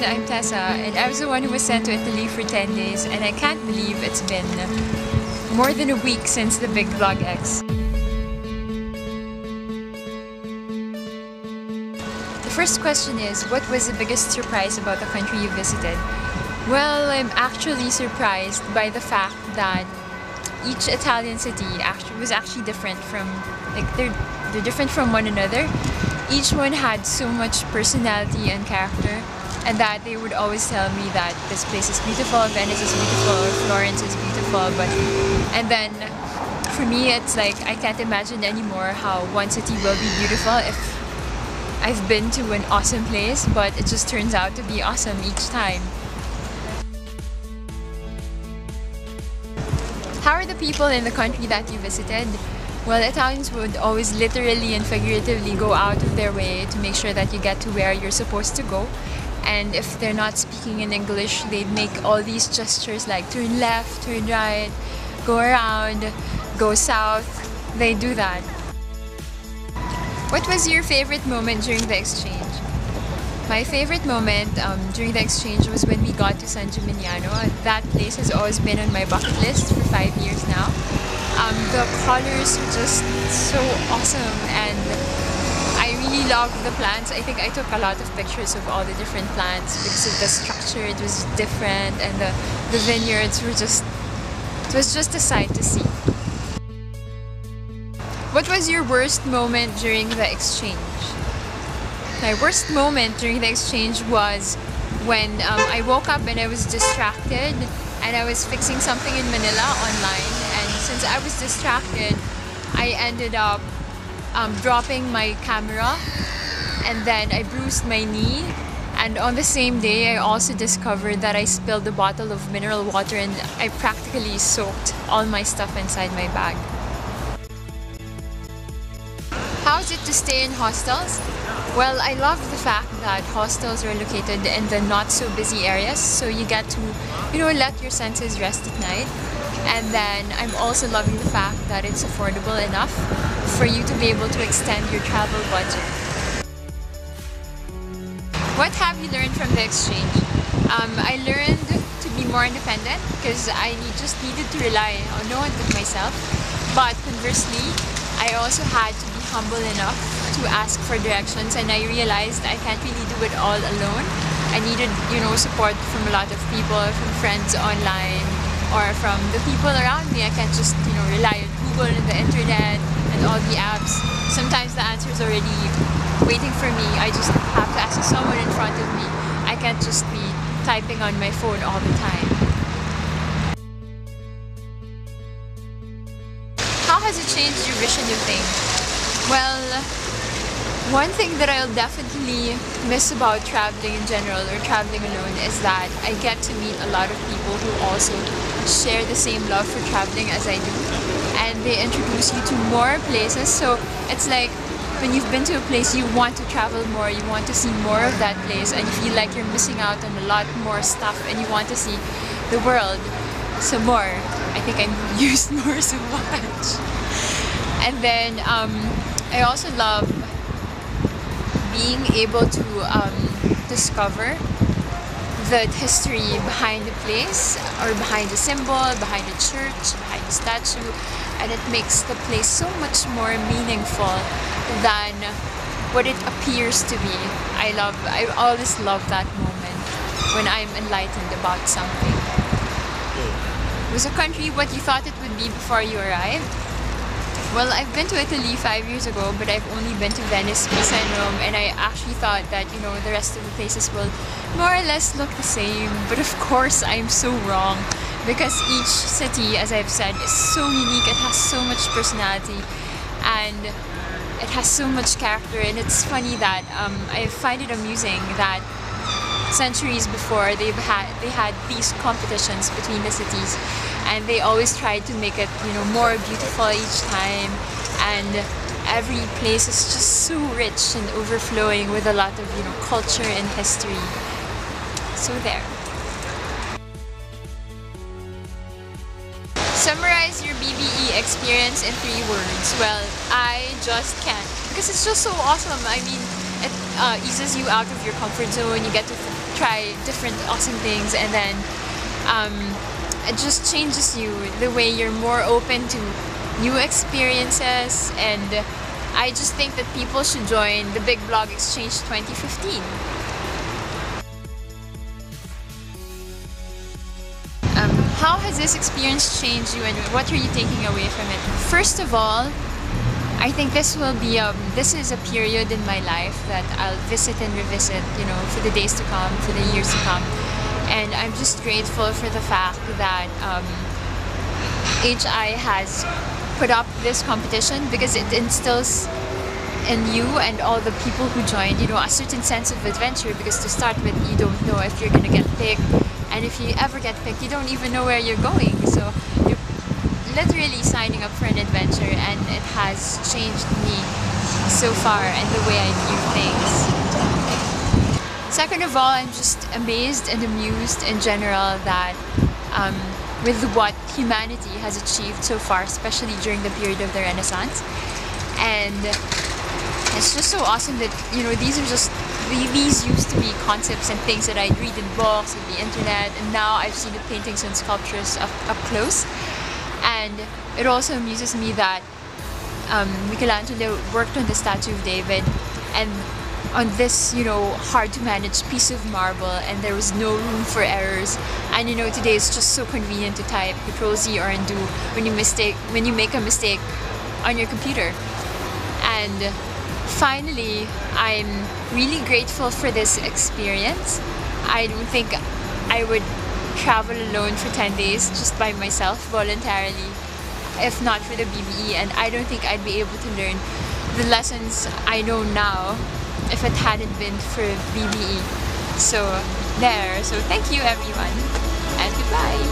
I'm Tessa, and I was the one who was sent to Italy for 10 days, and I can't believe it's been more than a week since the big vlog X. The first question is, what was the biggest surprise about the country you visited? Well, I'm actually surprised by the fact that each Italian city was actually different from, they're different from one another. Each one had so much personality and character, and that they would always tell me that this place is beautiful, Venice is beautiful, or Florence is beautiful, and then for me it's like I can't imagine anymore how one city will be beautiful if I've been to an awesome place, but it just turns out to be awesome each time. How are the people in the country that you visited? Well, Italians would always literally and figuratively go out of their way to make sure that you get to where you're supposed to go. And if they're not speaking in English, they'd make all these gestures like turn left, turn right, go around, go south. They do that. What was your favorite moment during the exchange? My favorite moment during the exchange was when we got to San Gimignano. That place has always been on my bucket list for 5 years now. The colors were just so awesome, and I really loved the plants. I think I took a lot of pictures of all the different plants because of the structure. It was different, and the vineyards were just, it was just a sight to see. What was your worst moment during the exchange? My worst moment during the exchange was when I woke up and I was distracted, and I was fixing something in Manila online, and since I was distracted, I ended up dropping my camera, and then I bruised my knee. And on the same day, I also discovered that I spilled a bottle of mineral water, and I practically soaked all my stuff inside my bag. How is it to stay in hostels? Well, I love the fact that hostels are located in the not so busy areas, so you get to, let your senses rest at night. And then I'm also loving the fact that it's affordable enough for you to be able to extend your travel budget. What have you learned from the exchange? I learned to be more independent because I just needed to rely on no one but myself. But conversely, I also had to be humble enough to ask for directions, and I realized I can't really do it all alone. I needed, support from a lot of people, from friends online, or from the people around me. I can't just, rely on Google and the internet and all the apps. Sometimes the answer is already waiting for me. I just have to ask someone in front of me. I can't just be typing on my phone all the time. How has it changed your vision of things? Well, one thing that I'll definitely miss about traveling in general or traveling alone is that I get to meet a lot of people who also share the same love for traveling as I do, and they introduce you to more places. So it's like when you've been to a place, you want to travel more, you want to see more of that place, and you feel like you're missing out on a lot more stuff, and you want to see the world some more. I think I'm used more so much. And then I also love being able to discover the history behind the place, or behind the symbol, behind the church, behind the statue, and it makes the place so much more meaningful than what it appears to be. I always love that moment when I'm enlightened about something. Was a country what you thought it would be before you arrived? Well, I've been to Italy 5 years ago, but I've only been to Venice, Pisa, and Rome, and I actually thought that, the rest of the places will more or less look the same. But of course, I'm so wrong, because each city, as I've said, is so unique. It has so much personality, and it has so much character. And it's funny that I find it amusing that centuries before they had these competitions between the cities, and they always tried to make it more beautiful each time, and every place is just so rich and overflowing with a lot of culture and history. So there. Summarize your BBE experience in 3 words. Well, I just can't, because it's just so awesome. I mean, it eases you out of your comfort zone. You get to try different awesome things, and then it just changes you the way you're more open to new experiences. And I just think that people should join the Big Blog Exchange 2015. How has this experience changed you, and what are you taking away from it? First of all, I think this is a period in my life that I'll visit and revisit, you know, for the days to come, for the years to come. And I'm just grateful for the fact that HI has put up this competition, because it instills in you and all the people who joined, you know, a certain sense of adventure. Because to start with, you don't know if you're gonna get picked, and if you ever get picked, you don't even know where you're going. So you're literally signing up for an adventure, and it has changed me so far and the way I view things. Second of all, I'm just amazed and amused in general that with what humanity has achieved so far, especially during the period of the Renaissance. And it's just so awesome that, you know, these used to be concepts and things that I'd read in books and the internet, and now I've seen the paintings and sculptures up close. And it also amuses me that Michelangelo worked on the statue of David, and on this, you know, hard to manage piece of marble, and there was no room for errors. And you know, today it's just so convenient to type Ctrl-Z or undo when you make a mistake on your computer. And finally, I'm really grateful for this experience. I don't think I would travel alone for 10 days just by myself voluntarily if not for the BBE, and I don't think I'd be able to learn the lessons I know now if it hadn't been for BBE. So thank you everyone, and goodbye.